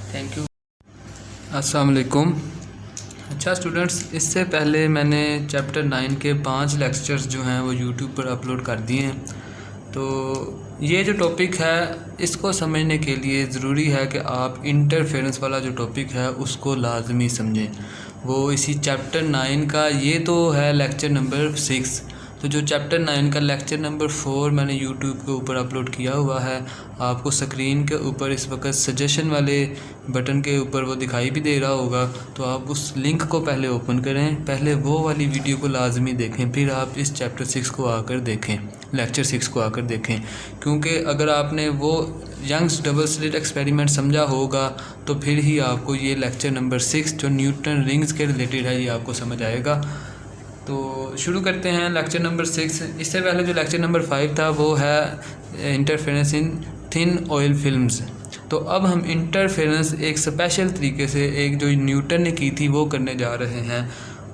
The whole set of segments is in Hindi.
Thank you. अस्सलाम वालेकुम। अच्छा स्टूडेंट्स, इससे पहले मैंने चैप्टर 9 के 5 लेक्चर्स जो हैं वो यूट्यूब पर अपलोड कर दिए हैं। तो ये जो टॉपिक है इसको समझने के लिए ज़रूरी है कि आप इंटरफेरेंस वाला जो टॉपिक है उसको लाजमी समझें। वो इसी चैप्टर 9 का ये तो है लेक्चर नंबर 6। तो जो चैप्टर 9 का लेक्चर नंबर 4 मैंने यूट्यूब के ऊपर अपलोड किया हुआ है, आपको स्क्रीन के ऊपर इस वक्त सजेशन वाले बटन के ऊपर वो दिखाई भी दे रहा होगा। तो आप उस लिंक को पहले ओपन करें, पहले वो वाली वीडियो को लाजमी देखें, फिर आप इस चैप्टर 6 को आकर देखें, लेक्चर 6 को आकर देखें। क्योंकि अगर आपने वो यंग्स डबल स्लिट एक्सपेरिमेंट समझा होगा तो फिर ही आपको ये लेक्चर नंबर 6 जो न्यूटन रिंग्स के रिलेटेड है ये आपको समझ आएगा। तो शुरू करते हैं लेक्चर नंबर 6। इससे पहले जो लेक्चर नंबर 5 था वो है इंटरफेरेंस इन थिन ऑयल फिल्म्स। तो अब हम इंटरफेरेंस एक स्पेशल तरीके से एक जो न्यूटन ने की थी वो करने जा रहे हैं।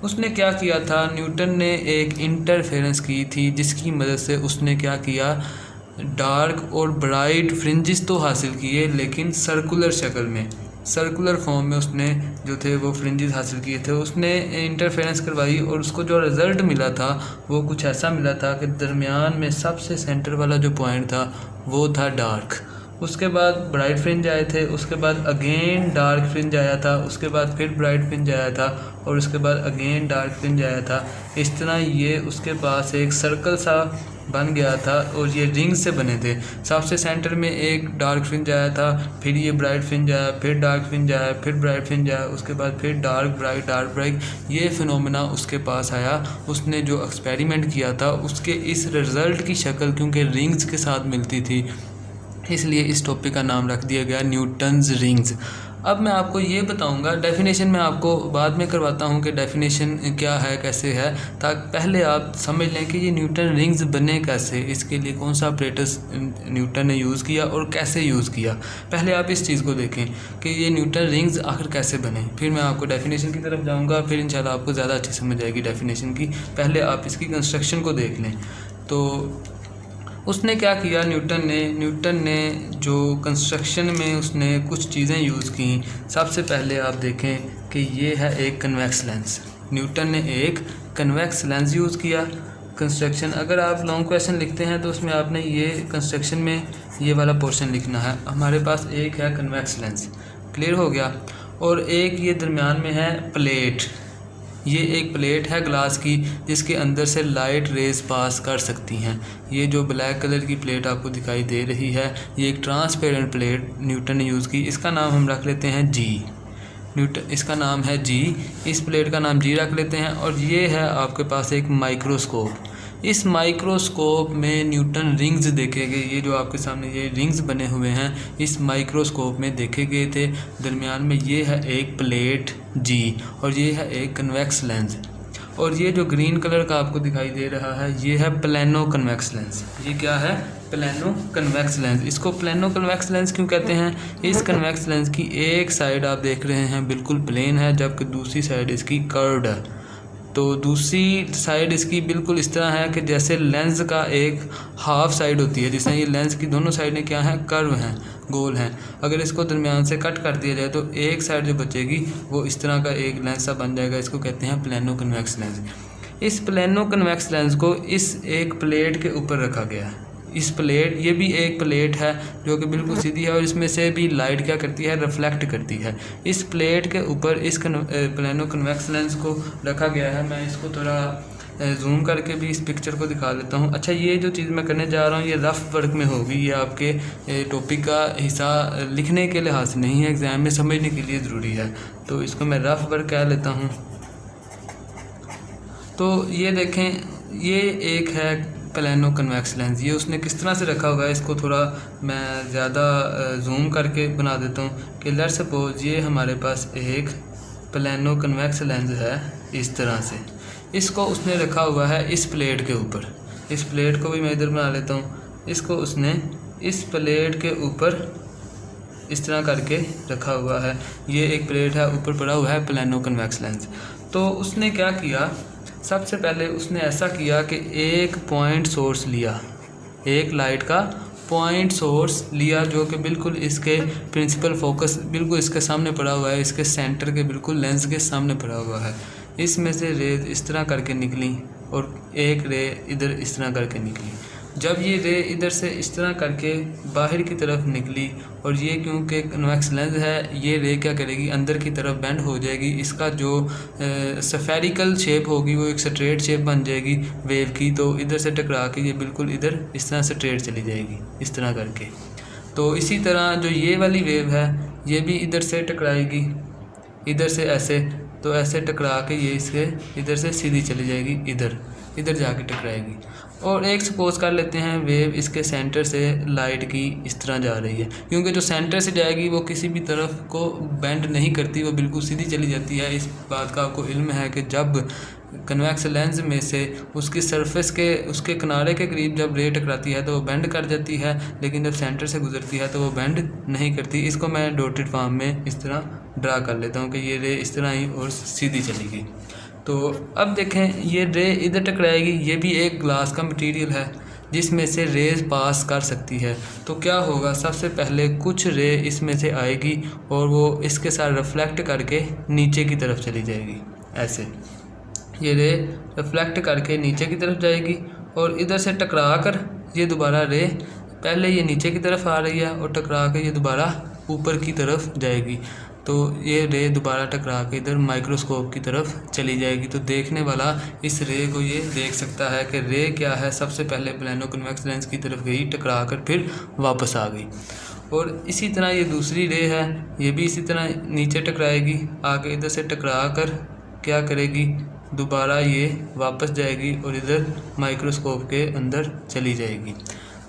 उसने क्या किया था, न्यूटन ने एक इंटरफेरेंस की थी जिसकी मदद से उसने क्या किया, डार्क और ब्राइट फ्रिंजेस तो हासिल किए लेकिन सर्कुलर शक्ल में, सर्कुलर फॉर्म में उसने जो थे वो फ्रिंजेस हासिल किए थे। उसने इंटरफेरेंस करवाई और उसको जो रिज़ल्ट मिला था वो कुछ ऐसा मिला था कि दरमियान में सबसे सेंटर वाला जो पॉइंट था वो था डार्क। उसके बाद ब्राइट फ्रिंज आए थे, उसके बाद अगेन डार्क फ्रिंज आया था, उसके बाद फिर ब्राइट फ्रिंज आया था और उसके बाद अगेन डार्क फ्रिंज आया था। इस तरह ये उसके पास एक सर्कल सा बन गया था और ये रिंग से बने थे। सबसे सेंटर में एक डार्क फ्रिंज आया था, फिर ये ब्राइट फ्रिंज आया, फिर डार्क फ्रिंज आया, फिर ब्राइट फ्रिंज आया, उसके बाद फिर डार्क ब्राइट ये फिनोमेना उसके पास आया। उसने जो एक्सपेरिमेंट किया था उसके इस रिज़ल्ट की शक्ल क्योंकि रिंग्स के साथ मिलती थी, इसलिए इस टॉपिक का नाम रख दिया गया न्यूटन्स रिंग्स। अब मैं आपको ये बताऊंगा, डेफिनेशन मैं आपको बाद में करवाता हूँ कि डेफिनेशन क्या है, कैसे है, ताकि पहले आप समझ लें कि ये न्यूटन रिंग्स बने कैसे, इसके लिए कौन सा अपरेटस न्यूटन ने यूज़ किया और कैसे यूज़ किया। पहले आप इस चीज़ को देखें कि ये न्यूटन रिंग्स आखिर कैसे बने, फिर मैं आपको डेफिनेशन की तरफ जाऊँगा, फिर इंशाल्लाह आपको ज़्यादा अच्छी समझ आएगी डेफिनेशन की। पहले आप इसकी कंस्ट्रक्शन को देख लें। तो उसने क्या किया, न्यूटन ने जो कंस्ट्रक्शन में उसने कुछ चीज़ें यूज़ की। सबसे पहले आप देखें कि ये है एक कन्वेक्स लेंस। न्यूटन ने एक कन्वेक्स लेंस यूज़ किया कंस्ट्रक्शन। अगर आप लॉन्ग क्वेश्चन लिखते हैं तो उसमें आपने ये कंस्ट्रक्शन में ये वाला पोर्शन लिखना है। हमारे पास एक है कन्वेक्स लेंस, क्लियर हो गया, और एक ये दरमियान में है प्लेट। ये एक प्लेट है ग्लास की जिसके अंदर से लाइट रेज पास कर सकती हैं। ये जो ब्लैक कलर की प्लेट आपको दिखाई दे रही है ये एक ट्रांसपेरेंट प्लेट न्यूटन ने यूज़ की। इसका नाम हम रख लेते हैं जी। इसका नाम है जी, इस प्लेट का नाम जी रख लेते हैं। और ये है आपके पास एक माइक्रोस्कोप। इस माइक्रोस्कोप में न्यूटन रिंग्स देखे गए। ये जो आपके सामने ये रिंग्स बने हुए हैं इस माइक्रोस्कोप में देखे गए थे। दरमियान में ये है एक प्लेट जी और ये है एक कन्वेक्स लेंस। और ये जो ग्रीन कलर का आपको दिखाई दे रहा है ये है प्लेनो कन्वेक्स लेंस। ये क्या है, प्लेनो कन्वेक्स लेंस। इसको प्लेनो कन्वेक्स लेंस क्यों कहते हैं, इस कन्वेक्स लेंस की एक साइड आप देख रहे हैं बिल्कुल प्लेन है जबकि दूसरी साइड इसकी कर्व्ड है। तो दूसरी साइड इसकी बिल्कुल इस तरह है कि जैसे लेंस का एक हाफ साइड होती है, जिसमें ये लेंस की दोनों साइडें क्या हैं, कर्व हैं, गोल हैं। अगर इसको दरमियान से कट कर दिया जाए तो एक साइड जो बचेगी वो इस तरह का एक लेंस सा बन जाएगा। इसको कहते हैं प्लेनो कन्वेक्स लेंस। इस प्लेनो कन्वेक्स लेंस को इस एक प्लेट के ऊपर रखा गया है। इस प्लेट, ये भी एक प्लेट है जो कि बिल्कुल सीधी है और इसमें से भी लाइट क्या करती है, रिफ्लेक्ट करती है। इस प्लेट के ऊपर इस प्लेनो कन्वेक्स लेंस को रखा गया है। मैं इसको थोड़ा जूम करके भी इस पिक्चर को दिखा देता हूँ। अच्छा, ये जो चीज़ मैं करने जा रहा हूँ ये रफ़ वर्क में होगी, ये आपके टॉपिक का हिस्सा लिखने के लिहाज से नहीं है, एग्ज़ाम में समझने के लिए ज़रूरी है। तो इसको मैं रफ़ वर्क कह लेता हूँ। तो ये देखें, ये एक है प्लेनो कन्वेक्स लेंस। ये उसने किस तरह से रखा हुआ है, इसको थोड़ा मैं ज़्यादा जूम करके बना देता हूँ कि लेट्स सपोज ये हमारे पास एक प्लेनो कन्वेक्स लेंस है इस तरह से। इसको उसने रखा हुआ है इस प्लेट के ऊपर। इस प्लेट को भी मैं इधर बना लेता हूँ। इसको उसने इस प्लेट के ऊपर इस तरह करके रखा हुआ है। ये एक प्लेट है, ऊपर पड़ा हुआ है प्लेनो कन्वेक्स लेंस। तो उसने क्या किया, सबसे पहले उसने ऐसा किया कि एक पॉइंट सोर्स लिया, एक लाइट का पॉइंट सोर्स लिया जो कि बिल्कुल इसके प्रिंसिपल फोकस बिल्कुल इसके सामने पड़ा हुआ है, इसके सेंटर के बिल्कुल लेंस के सामने पड़ा हुआ है। इसमें से रेज इस तरह करके निकली और एक रे इधर इस तरह करके निकली। जब ये रे इधर से इस तरह करके बाहर की तरफ निकली और ये क्योंकि कन्वेक्स लेंस है, ये रे क्या करेगी, अंदर की तरफ बेंड हो जाएगी। इसका जो स्फेरिकल शेप होगी वो एक स्ट्रेट शेप बन जाएगी वेव की, तो इधर से टकरा के ये बिल्कुल इधर इस तरह स्ट्रेट चली जाएगी इस तरह करके। तो इसी तरह जो ये वाली वेव है ये भी इधर से टकराएगी, इधर से ऐसे, तो ऐसे टकरा के ये इसके इधर से सीधी चली जाएगी, इधर जाके टकराएगी। और एक सपोज कर लेते हैं वेव इसके सेंटर से लाइट की इस तरह जा रही है, क्योंकि जो सेंटर से जाएगी वो किसी भी तरफ को बेंड नहीं करती, वो बिल्कुल सीधी चली जाती है। इस बात का आपको इल्म है कि जब कन्वेक्स लेंस में से उसकी सरफेस के उसके किनारे के करीब जब रे टकराती है तो वो बेंड कर जाती है, लेकिन जब सेंटर से गुजरती है तो वो बेंड नहीं करती। इसको मैं डॉटेड फॉर्म में इस तरह ड्रा कर लेता हूँ कि ये रे इस तरह ही और सीधी चली गई। तो अब देखें ये रे इधर टकराएगी, ये भी एक ग्लास का मटेरियल है जिसमें से रेज पास कर सकती है। तो क्या होगा, सबसे पहले कुछ रे इसमें से आएगी और वो इसके साथ रिफ्लेक्ट करके नीचे की तरफ चली जाएगी। ऐसे ये रे रिफ्लेक्ट करके नीचे की तरफ जाएगी और इधर से टकरा कर ये दोबारा रे, पहले ये नीचे की तरफ आ रही है और टकरा के ये दोबारा ऊपर की तरफ जाएगी। तो ये रे दोबारा टकरा के इधर माइक्रोस्कोप की तरफ चली जाएगी। तो देखने वाला इस रे को ये देख सकता है कि रे क्या है, सबसे पहले प्लेनो कन्वेक्स लेंस की तरफ गई, टकरा कर फिर वापस आ गई। और इसी तरह ये दूसरी रे है, ये भी इसी तरह नीचे टकराएगी, आके इधर से टकरा कर क्या करेगी, दोबारा ये वापस जाएगी और इधर माइक्रोस्कोप के अंदर चली जाएगी।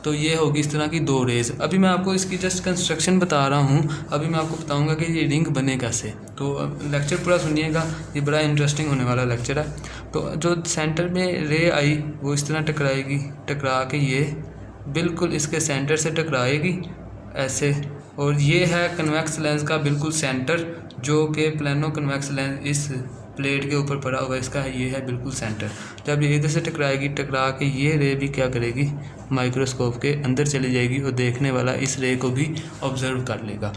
तो ये होगी इस तरह की दो रेज़। अभी मैं आपको इसकी जस्ट कंस्ट्रक्शन बता रहा हूँ, अभी मैं आपको बताऊँगा कि ये रिंग बने कैसे। तो लेक्चर पूरा सुनिएगा, ये बड़ा इंटरेस्टिंग होने वाला लेक्चर है। तो जो सेंटर में रे आई वो इस तरह टकराएगी, टकरा के ये बिल्कुल इसके सेंटर से टकराएगी ऐसे, और ये है कन्वेक्स लेंस का बिल्कुल सेंटर, जो कि प्लेनो कन्वेक्स लेंस इस प्लेट के ऊपर पड़ा हुआ है, इसका ये है बिल्कुल सेंटर। जब ये इधर से टकराएगी, टकरा के ये रे भी क्या करेगी, माइक्रोस्कोप के अंदर चली जाएगी और देखने वाला इस रे को भी ऑब्जर्व कर लेगा।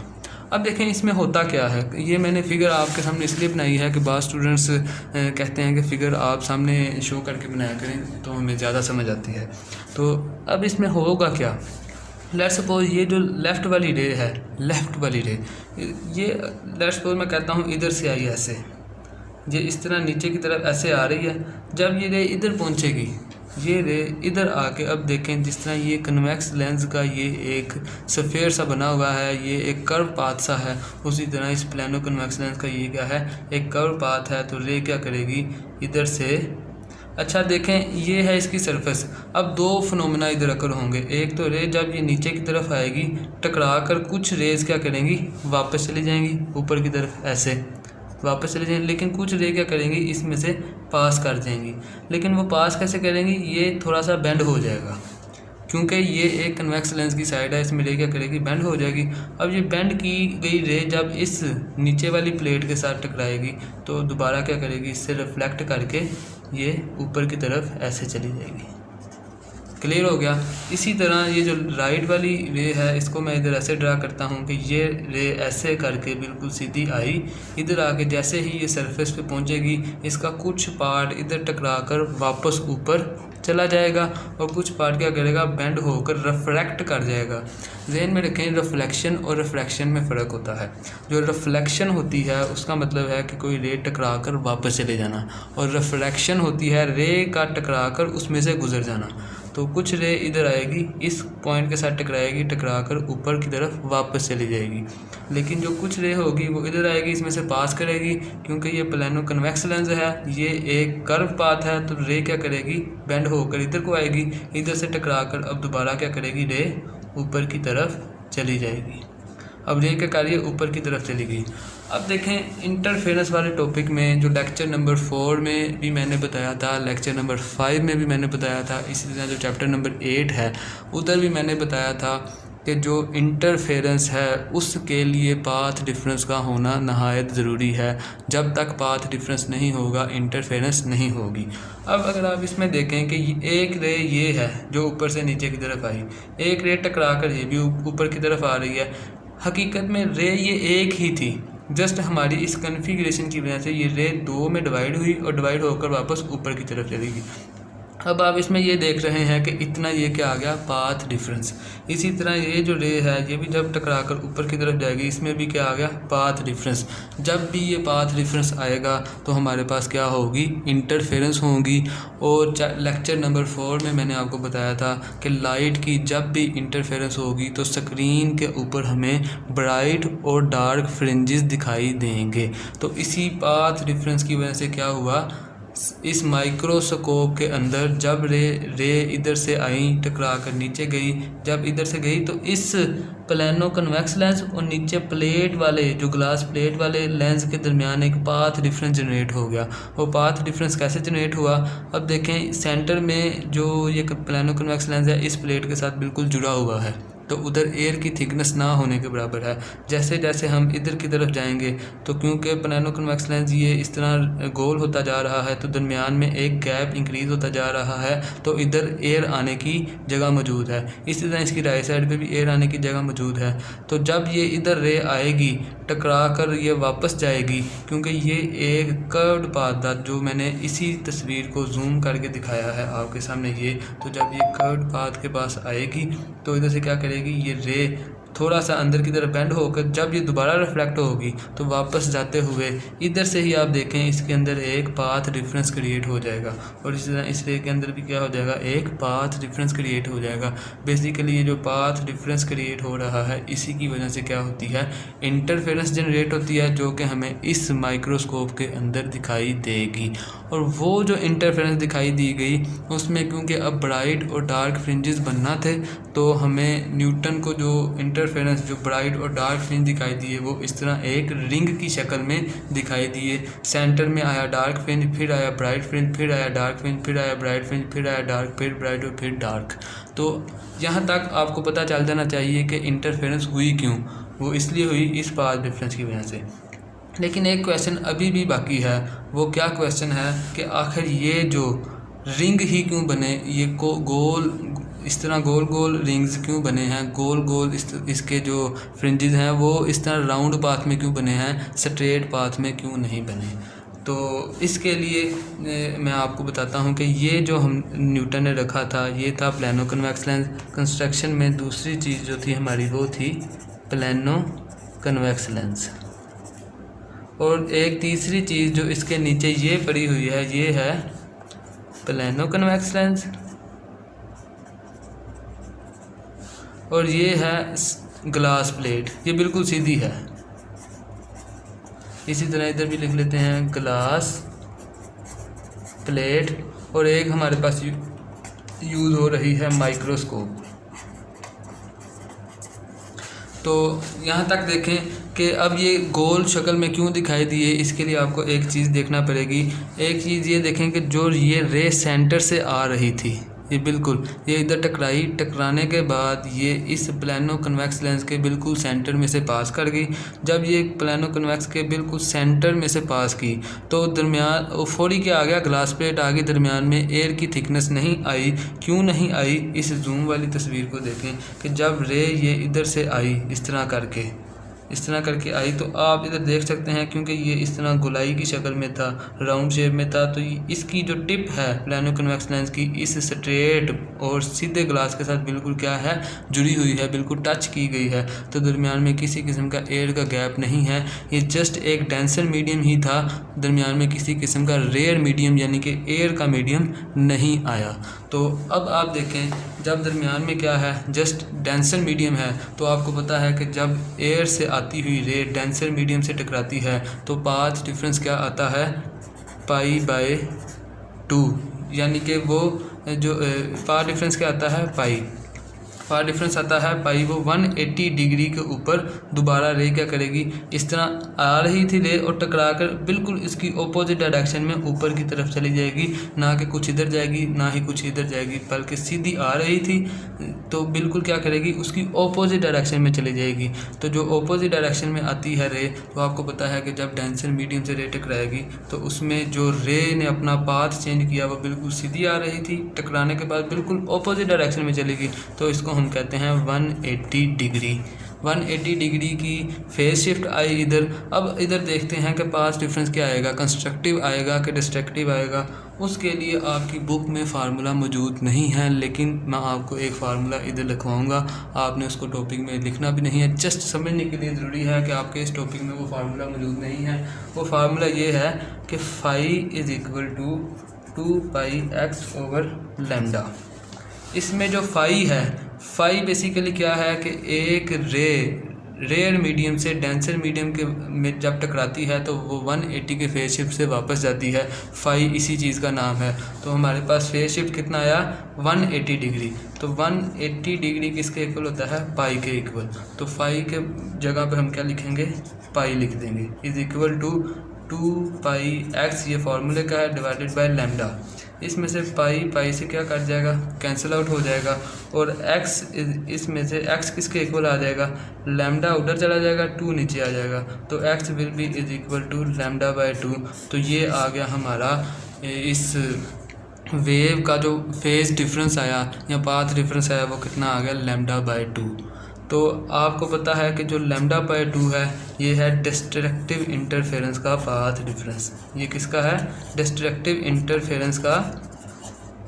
अब देखें इसमें होता क्या है। ये मैंने फ़िगर आपके सामने इसलिए बनाई है कि बाद स्टूडेंट्स कहते हैं कि फ़िगर आप सामने शो करके बनाया करें तो हमें ज़्यादा समझ आती है। तो अब इसमें होगा क्या, लेट्स सपोज ये जो लेफ़्ट वाली रे है, लेफ़्ट वाली रे, ये लेट्स सपोज मैं कहता हूँ इधर से आई ऐसे, ये इस तरह नीचे की तरफ ऐसे आ रही है। जब ये रे इधर पहुंचेगी, ये रे इधर आके, अब देखें जिस तरह ये कन्वेक्स लेंस का ये एक सफ़ेयर सा बना हुआ है, ये एक कर्व पाथ सा है, उसी तरह इस प्लेनो कन्वेक्स लेंस का ये क्या है, एक कर्व पाथ है। तो रे क्या करेगी, इधर से, अच्छा देखें ये है इसकी सरफेस। अब दो फिनोमेना इधर अकर होंगे, एक तो रे जब ये नीचे की तरफ आएगी, टकरा कर कुछ रेज क्या करेंगी, वापस चली जाएंगी ऊपर की तरफ, ऐसे वापस चले जाएंगे, लेकिन कुछ रे क्या करेंगी, इसमें से पास कर जाएंगी। लेकिन वो पास कैसे करेंगी, ये थोड़ा सा बेंड हो जाएगा, क्योंकि ये एक कन्वेक्स लेंस की साइड है, इसमें रे क्या करेगी, बेंड हो जाएगी। अब ये बेंड की गई रे जब इस नीचे वाली प्लेट के साथ टकराएगी तो दोबारा क्या करेगी, इससे रिफ्लेक्ट करके ये ऊपर की तरफ ऐसे चली जाएगी। क्लियर हो गया। इसी तरह ये जो राइट वाली रे है, इसको मैं इधर ऐसे ड्रा करता हूँ कि ये रे ऐसे करके बिल्कुल सीधी आई, इधर आके जैसे ही ये सरफेस पे पहुँचेगी, इसका कुछ पार्ट इधर टकरा कर वापस ऊपर चला जाएगा और कुछ पार्ट क्या करेगा, बेंड होकर रिफ्रैक्ट कर जाएगा। ज़हन में रखें, रिफ्लेक्शन और रिफ्रैक्शन में फ़र्क होता है। जो रिफ्लेक्शन होती है उसका मतलब है कि कोई रे टकरा कर वापस चले जाना, और रिफ्रैक्शन होती है रे का टकरा कर उसमें से गुजर जाना। तो कुछ रे इधर आएगी, इस पॉइंट के साथ टकराएगी, टकरा कर ऊपर की तरफ वापस चली जाएगी। लेकिन जो कुछ रे होगी वो इधर आएगी, इसमें से पास करेगी, क्योंकि ये प्लेनो कन्वेक्स लेंस है, ये एक कर्व पाथ है। तो रे क्या करेगी, बेंड होकर इधर को आएगी, इधर से टकरा कर अब दोबारा क्या करेगी, रे ऊपर की तरफ चली जाएगी। अब रे क्या कार्य ऊपर की तरफ चली गई। अब देखें इंटरफेरेंस वाले टॉपिक में जो लेक्चर नंबर 4 में भी मैंने बताया था, लेक्चर नंबर 5 में भी मैंने बताया था, इसी तरह जो चैप्टर नंबर 8 है उधर भी मैंने बताया था कि जो इंटरफेरेंस है उसके लिए पाथ डिफरेंस का होना नहायत ज़रूरी है। जब तक पाथ डिफरेंस नहीं होगा इंटरफेरेंस नहीं होगी। अब अगर आप इसमें देखें कि एक रे ये है जो ऊपर से नीचे की तरफ आई, एक रे टकरा कर ये भी ऊपर की तरफ आ रही है। हकीकत में रे ये एक ही थी, जस्ट हमारी इस कन्फिग्रेशन की वजह से ये रे दो में डिवाइड हुई और डिवाइड होकर वापस ऊपर की तरफ चली गई। अब आप इसमें ये देख रहे हैं कि इतना ये क्या आ गया, पाथ डिफरेंस। इसी तरह ये जो रे है ये भी जब टकरा कर ऊपर की तरफ जाएगी, इसमें भी क्या आ गया, पाथ डिफरेंस। जब भी ये पाथ डिफरेंस आएगा तो हमारे पास क्या होगी, इंटरफेरेंस होगी। और लेक्चर नंबर 4 में मैंने आपको बताया था कि लाइट की जब भी इंटरफेरेंस होगी तो स्क्रीन के ऊपर हमें ब्राइट और डार्क फ्रिंजेस दिखाई देंगे। तो इसी पाथ डिफरेंस की वजह से क्या हुआ, इस माइक्रोस्कोप के अंदर जब रे इधर से आई टकरा कर नीचे गई, जब इधर से गई तो इस प्लेनो कन्वेक्स लेंस और नीचे प्लेट वाले जो ग्लास प्लेट वाले लेंस के दरमियान एक पाथ डिफरेंस जनरेट हो गया। वो पाथ डिफरेंस कैसे जनरेट हुआ, अब देखें सेंटर में जो ये प्लेनो कन्वेक्स लेंस है इस प्लेट के साथ बिल्कुल जुड़ा हुआ है, तो उधर एयर की थिकनेस ना होने के बराबर है। जैसे जैसे हम इधर की तरफ जाएंगे तो क्योंकि प्लेनो कन्वेक्स लेंस ये इस तरह गोल होता जा रहा है तो दरमियान में एक गैप इंक्रीज़ होता जा रहा है, तो इधर एयर आने की जगह मौजूद है। इसी तरह इसकी राइट साइड पे भी एयर आने की जगह मौजूद है। तो जब ये इधर रे आएगी टकरा कर ये वापस जाएगी, क्योंकि ये एक कर्व्ड पाथ था जो मैंने इसी तस्वीर को जूम करके दिखाया है आपके सामने ये। तो जब ये कर्व्ड पाथ के पास आएगी तो इधर से क्या करेगी, ये रे थोड़ा सा अंदर की तरफ बेंड होकर जब ये दोबारा रिफ्लेक्ट होगी तो वापस जाते हुए इधर से ही आप देखें इसके अंदर एक पाथ डिफरेंस क्रिएट हो जाएगा। और इसी तरह इस रे के अंदर भी क्या हो जाएगा, एक पाथ डिफरेंस क्रिएट हो जाएगा। बेसिकली ये जो पाथ डिफरेंस क्रिएट हो रहा है इसी की वजह से क्या होती है, इंटरफेरेंस जनरेट होती है, जो कि हमें इस माइक्रोस्कोप के अंदर दिखाई देगी। और वो जो इंटरफेरेंस दिखाई दी गई उसमें क्योंकि अब ब्राइट और डार्क फ्रिंजेस बनना थे तो हमें न्यूटन को जो इंटरफेरेंस जो ब्राइट और डार्क फ्रिंज दिखाई दिए वो इस तरह एक रिंग की शक्ल में दिखाई दिए। सेंटर में आया डार्क फ्रिंज, फिर आया ब्राइट फ्रिंज, फिर आया डार्क फ्रिंज, फिर आया ब्राइट फ्रिंज, फिर आया डार्क, फिर ब्राइट और फिर डार्क। तो यहाँ तक आपको पता चल जाना चाहिए कि इंटरफेरेंस हुई क्यों, वो इसलिए हुई इस पाथ डिफरेंस की वजह से। लेकिन एक क्वेश्चन अभी भी बाकी है, वो क्या क्वेश्चन है कि आखिर ये जो रिंग ही क्यों बने, ये गोल इस तरह गोल गोल रिंग्स क्यों बने हैं, गोल गोल इसके जो फ्रिंजेस हैं वो इस तरह राउंड पाथ में क्यों बने हैं, स्ट्रेट पाथ में क्यों नहीं बने। तो इसके लिए मैं आपको बताता हूँ कि ये जो हम न्यूटन ने रखा था ये था प्लेनो कन्वेक्स लेंस। कंस्ट्रक्शन में दूसरी चीज़ जो थी हमारी वो थी प्लेनो कन्वेक्स लेंस। और एक तीसरी चीज़ जो इसके नीचे ये पड़ी हुई है ये है प्लेनो कन्वेक्स लेंस, और ये है ग्लास प्लेट, ये बिल्कुल सीधी है। इसी तरह इधर भी लिख लेते हैं ग्लास प्लेट, और एक हमारे पास यूज़ हो रही है माइक्रोस्कोप। तो यहाँ तक देखें कि अब ये गोल शक्ल में क्यों दिखाई दिए, इसके लिए आपको एक चीज़ देखना पड़ेगी। एक चीज़ ये देखें कि जो ये रे सेंटर से आ रही थी ये बिल्कुल ये इधर टकराई, टकराने के बाद ये इस प्लेनो कन्वेक्स लेंस के बिल्कुल सेंटर में से पास कर गई। जब ये प्लेनो कन्वेक्स के बिल्कुल सेंटर में से पास की तो दरमियान फौरी क्या आ गया, ग्लास प्लेट आ गई, दरमियान में एयर की थिकनेस नहीं आई। क्यों नहीं आई, इस जूम वाली तस्वीर को देखें कि जब रे ये इधर से आई इस तरह करके आई तो आप इधर देख सकते हैं क्योंकि ये इस तरह गोलाई की शक्ल में था, राउंड शेप में था, तो इसकी जो टिप है प्लेनो कन्वेक्स लेंस की इस स्ट्रेट और सीधे ग्लास के साथ बिल्कुल क्या है, जुड़ी हुई है, बिल्कुल टच की गई है। तो दरमियान में किसी किस्म का एयर का गैप नहीं है, ये जस्ट एक डेंसर मीडियम ही था, दरमियान में किसी किस्म का रेयर मीडियम यानी कि एयर का मीडियम नहीं आया। तो अब आप देखें जब दरमियान में क्या है, जस्ट डेंसर मीडियम है, तो आपको पता है कि जब एयर से आती हुई रे डेंसर मीडियम से टकराती है तो पाथ डिफरेंस क्या आता है, π/2, यानी कि वो जो पाथ डिफरेंस क्या आता है, पाई। पाथ डिफरेंस आता है पाई, वो 180 डिग्री के ऊपर दोबारा रे क्या करेगी, इस तरह आ रही थी रे और टकरा कर बिल्कुल इसकी ऑपोजिट डायरेक्शन में ऊपर की तरफ चली जाएगी, ना कि कुछ इधर जाएगी ना ही कुछ इधर जाएगी, बल्कि सीधी आ रही थी तो बिल्कुल क्या करेगी, उसकी ऑपोजिट डायरेक्शन में चली जाएगी। तो जो ऑपोजिट डायरेक्शन में आती है रे, तो आपको पता है कि जब डेंसर मीडियम से रे टकराएगी तो उसमें जो रे ने अपना पाथ चेंज किया वो बिल्कुल सीधी आ रही थी, टकराने के बाद बिल्कुल ऑपोजिट डायरेक्शन में चलेगी, तो इसको हम कहते हैं 180 डिग्री। 180 डिग्री की फेज शिफ्ट आई इधर। अब इधर देखते हैं कि पाथ डिफरेंस क्या आएगा, कंस्ट्रक्टिव आएगा कि डिस्ट्रक्टिव आएगा। उसके लिए आपकी बुक में फार्मूला मौजूद नहीं है, लेकिन मैं आपको एक फार्मूला इधर लिखवाऊंगा, आपने उसको टॉपिक में लिखना भी नहीं है, जस्ट समझने के लिए ज़रूरी है कि आपके इस टॉपिक में वो फार्मूला मौजूद नहीं है। वो फार्मूला ये है कि phi is equal to 2 pi x over lambda. इसमें जो फाई है, फाई बेसिकली क्या है कि एक रेयर मीडियम से डेंसर मीडियम के में जब टकराती है तो वो 180 के फेज शिफ्ट से वापस जाती है, फाई इसी चीज़ का नाम है। तो हमारे पास फेज शिफ्ट कितना आया, 180 डिग्री। तो 180 डिग्री किसके इक्वल होता है, पाई के इक्वल। तो फाई के जगह पर हम क्या लिखेंगे, पाई लिख देंगे, is equal to 2 pi x, ये फार्मूले का है, डिवाइडेड बाय लैम्डा। इसमें से पाई से क्या कट जाएगा, कैंसिल आउट हो जाएगा, और x इसमें से x किसके इक्वल आ जाएगा, लैम्डा उधर चला जाएगा, 2 नीचे आ जाएगा, तो x will be is equal to lambda by 2। तो ये आ गया हमारा इस वेव का जो फेज डिफरेंस आया या पाथ डिफरेंस आया वो कितना आ गया, लैम्डा बाय 2। तो आपको पता है कि जो लैम्डा बाय 2 है ये है डिस्ट्रक्टिव इंटरफेरेंस का पाथ डिफरेंस। ये किसका है, डिस्ट्रक्टिव इंटरफेरेंस का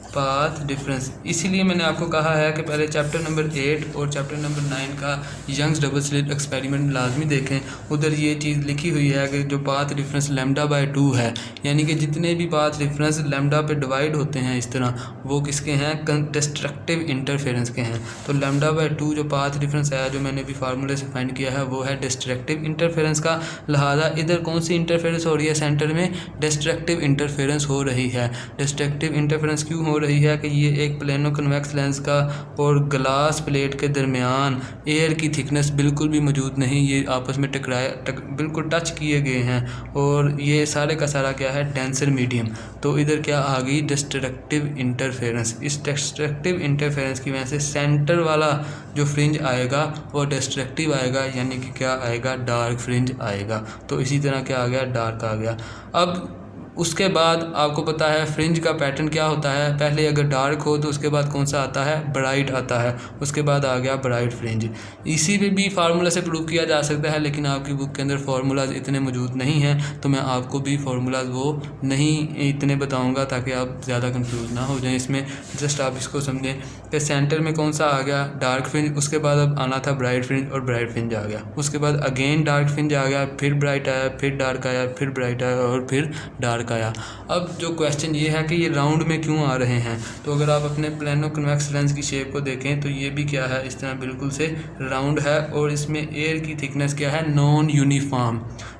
पाथ डिफरेंस। इसीलिए मैंने आपको कहा है कि पहले चैप्टर नंबर 8 और चैप्टर नंबर 9 का यंग्स डबल स्लिट एक्सपेरिमेंट लाजमी देखें। उधर ये चीज़ लिखी हुई है कि जो पाथ डिफरेंस लैम्डा बाय 2 है, यानी कि जितने भी पाथ डिफरेंस लैम्डा पे डिवाइड होते हैं इस तरह, वो किसके हैं, डिस्ट्रक्टिव इंटरफेरेंस के हैं। तो लैम्डा बाय 2 जो पाथ डिफरेंस आया, जो मैंने भी फार्मूले से फाइंड किया है, वो है डिस्ट्रक्टिव इंटरफेरेंस का। लिहाजा इधर कौन सी इंटरफेरेंस हो रही है, सेंटर में डिस्ट्रक्टिव इंटरफेरेंस हो रही है। डिस्ट्रक्टिव इंटरफेरेंस क्यों हो रही है कि ये एक प्लेनो कन्वेक्स लेंस का और ग्लास प्लेट के दरमियान एयर की थिकनेस बिल्कुल भी मौजूद नहीं, ये आपस में बिल्कुल टच किए गए हैं, और ये सारे का सारा क्या है, डेंसर मीडियम। तो इधर क्या आ गई, डिस्ट्रक्टिव इंटरफेरेंस। इस डिस्ट्रक्टिव इंटरफेरेंस की वजह से सेंटर वाला जो फ्रिंज आएगा वो डिस्ट्रक्टिव आएगा, यानी कि क्या आएगा, डार्क फ्रिंज आएगा। तो इसी तरह क्या आ गया, डार्क आ गया। अब उसके बाद आपको पता है फ्रिंज का पैटर्न क्या होता है, पहले अगर डार्क हो तो उसके बाद कौन सा आता है, ब्राइट आता है, उसके बाद आ गया ब्राइट फ्रिंज। इसी में भी फार्मूला से प्रूव किया जा सकता है, लेकिन आपकी बुक के अंदर फार्मूलाज इतने मौजूद नहीं हैं, तो मैं आपको भी फार्मूलाज वो नहीं इतने बताऊंगा ताकि आप ज़्यादा कंफ्यूज ना हो जाएं इसमें। जस्ट आप इसको समझें कि सेंटर में कौन सा आ गया, डार्क फ्रिंज, उसके बाद अब आना था ब्राइट फ्रिंज और ब्राइट फ्रिंज आ गया, उसके बाद अगेन डार्क फ्रिंज आ गया, फिर ब्राइट आया, फिर डार्क आया, फिर ब्राइट आया और फिर डार्क आया। अब जो क्वेश्चन ये है कि ये राउंड में क्यों आ रहे हैं, तो अगर आप अपने प्लेनो कन्वेक्स लेंस की शेप को देखें तो ये भी क्या है, इस तरह बिल्कुल से राउंड है, और इसमें एयर की थिकनेस क्या है, नॉन यूनिफॉर्म।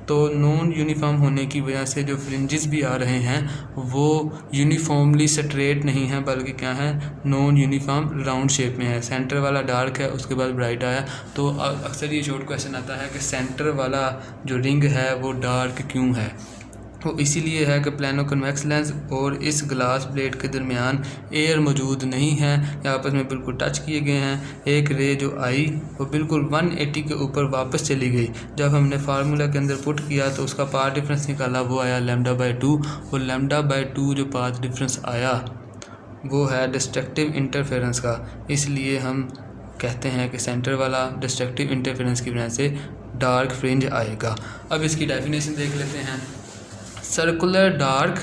तो नॉन यूनिफॉर्म होने की वजह से जो फ्रिंजेस भी आ रहे हैं वो यूनिफॉर्मली स्ट्रेट नहीं है, बल्कि क्या है, नॉन यूनिफॉर्म राउंड शेप में है। सेंटर वाला डार्क है, उसके बाद ब्राइट आया। तो अक्सर ये शॉर्ट क्वेश्चन आता है कि सेंटर वाला जो रिंग है वो डार्क क्यों है। तो इसीलिए है कि प्लेनो कन्वेक्स लेंस और इस ग्लास प्लेट के दरमियान एयर मौजूद नहीं है, या आपस में बिल्कुल टच किए गए हैं। एक रे जो आई वो बिल्कुल 180 के ऊपर वापस चली गई। जब हमने फार्मूला के अंदर पुट किया तो उसका पाथ डिफरेंस निकाला, वो आया लैम्डा बाय 2, और लैम्डा बाय 2 जो पाथ डिफरेंस आया वो है डिस्ट्रक्टिव इंटरफेरेंस का। इसलिए हम कहते हैं कि सेंटर वाला डिस्ट्रक्टिव इंटरफेरेंस की वजह से डार्क फ्रिंज आएगा। अब इसकी डेफिनेशन देख लेते हैं। Circular dark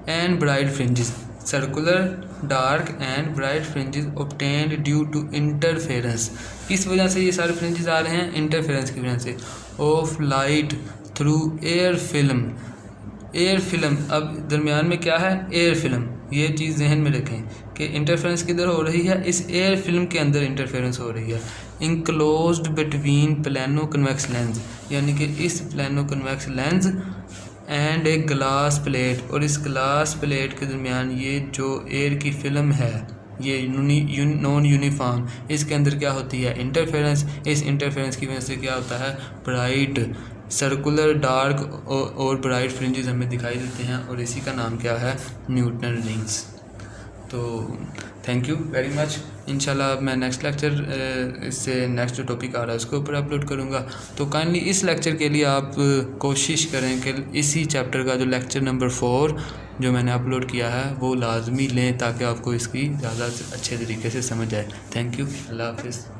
and bright fringes, circular dark and bright fringes obtained due to interference. किस वजह से ये सारे फ्रिंजेस आ रहे हैं, इंटरफेरेंस की वजह से, of light through air film. Air film, अब दरमियान में क्या है, एयर फिल्म, ये चीज़ जहन में रखें कि इंटरफेरेंस किधर हो रही है, इस एयर फिल्म के अंदर इंटरफेरेंस हो रही है। Enclosed between plano convex lens, यानी कि इस प्लेनो कन्वेक्स लेंस एंड एक ग्लास प्लेट, और इस ग्लास प्लेट के दरमियान ये जो एयर की फिल्म है ये नॉन यूनिफॉर्म, इसके अंदर क्या होती है इंटरफेरेंस। इस इंटरफेरेंस की वजह से क्या होता है ब्राइट सर्कुलर डार्क और ब्राइट फ्रिंजेस हमें दिखाई देते हैं, और इसी का नाम क्या है न्यूटन रिंग्स। तो थैंक यू वेरी मच। इंशाल्लाह मैं नेक्स्ट लेक्चर इससे नेक्स्ट जो टॉपिक आ रहा है उसके ऊपर अपलोड करूँगा। तो काइंडली इस लेक्चर के लिए आप कोशिश करें कि इसी चैप्टर का जो लेक्चर नंबर 4 जो मैंने अपलोड किया है वो लाजमी लें, ताकि आपको इसकी ज़्यादा अच्छे तरीके से समझ आए। थैंक यू, अल्लाह हाफिज़।